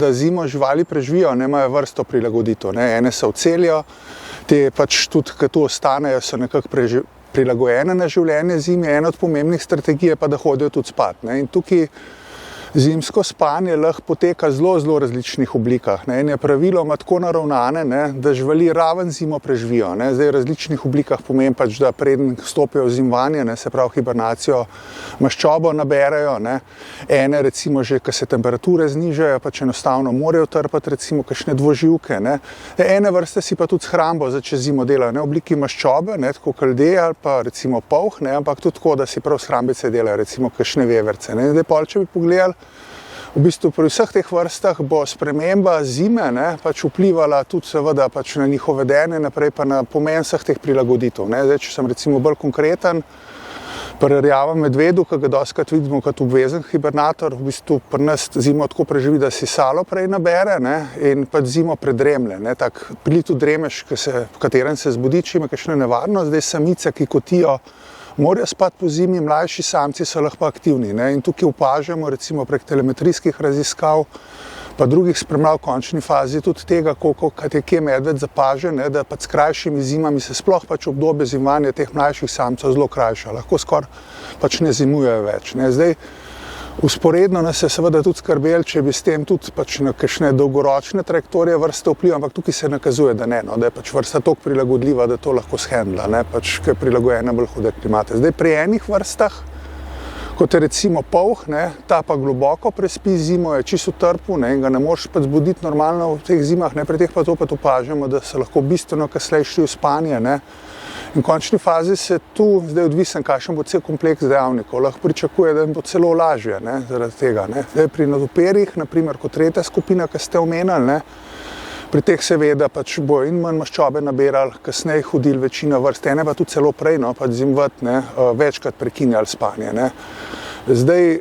Da zimo živali preživijo, imajo vrsto prilagoditev. Ene se ocelijo, te pač tudi, ko tu ostanejo, so nekako prilagojene na življenje zime. Ena od pomembnih strategij je pa, da hodijo tudi spat. In tukaj zimsko spanje lahko poteka zelo različnih oblikah. In je praviloma tako naravnane, da živali raven zimo preživijo. Zdaj v različnih oblikah pomeni pač, da preden stopijo v zimovanje, se pravi hibernacijo, maščobo naberajo. Ene recimo že, ko se temperature znižajo, pač enostavno morajo trpati recimo kakšne dvoživke. Ene vrste si pa tudi shrambo za čez zimo delajo, v obliki maščobe, tako kot ljudje ali pa recimo polh, ampak tudi tako, da si prav shrambice delajo, recimo kakšne veverce. Zdaj pol, če bi pogledali, v bistvu pri vseh teh vrstah bo sprememba zime pač vplivala tudi seveda pač na njihovo vedenje, naprej pa na pomen vseh teh prilagoditev. Zdaj, če sem recimo bolj konkreten, pri rjavem medvedu, ki ga dostikrat vidimo kot obvezen hibernator, v bistvu pri nas zimo tako preživi, da si salo prej nabere in pač zimo predremlje. Tak plitu dremež, v katerem se zbudi, če ima kakšna nevarnost. Zdaj samice, ki kotijo, morajo spati po zimi, mlajši samci so lahko aktivni. In tukaj opažamo recimo prek telemetrijskih raziskav pa drugih spremljav v končni fazi tudi tega, koliko je kje medved zapažen, da pač s krajšimi zimami se sploh pač obdobje zimovanja teh mlajših samcev zelo krajša, lahko skoraj pač ne zimujejo več. Zdaj, vzporedno nas je seveda tudi skrbeli, če bi s tem tudi pač na kakšne dolgoročne trajektorije vrste vpliv, ampak tukaj se nakazuje, da ne, da je pač vrsta toliko prilagodljiva, da to lahko shendla, pač, ki je prilagojena bolj hude klimate. Zdaj, pri enih vrstah, kot je recimo polh, ta pa globoko prespi zimo, je čisto trpu in ga ne moreš pač zbuditi normalno v teh zimah, pri teh pa to opažamo, da se lahko bistveno kasneje šli v spanje. In v končni fazi se tu, zdaj odvisen, kakšen bo cel kompleks dejavnikov, lahko pričakuje, da jim bo celo lažje zaradi tega. Zdaj, pri netoperjih, naprimer kot tretja skupina, ki ste omenili, pri teh seveda pač bojo in manj maščobe nabirali, kasneje hodili večina vrst, ene pa tudi celo prej, pač zimovat, večkrat prekinjali spanje. Zdaj,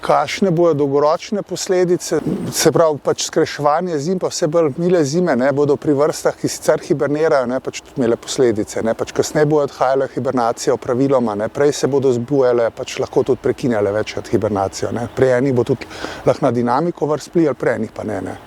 kakšne bojo dolgoročne posledice, se pravi pač skrajševanje zim, pa vse bolj mile zime, bodo pri vrstah, ki sicer hibernirajo, pač tudi imele posledice. Pač kasneje bojo odhajale hibernacijo praviloma, prej se bodo zbujale, pač lahko tudi prekinjale večkrat hibernacijo. Pri enih bo tudi lahko na dinamiko vrst vplivalo, pri enih pa ne.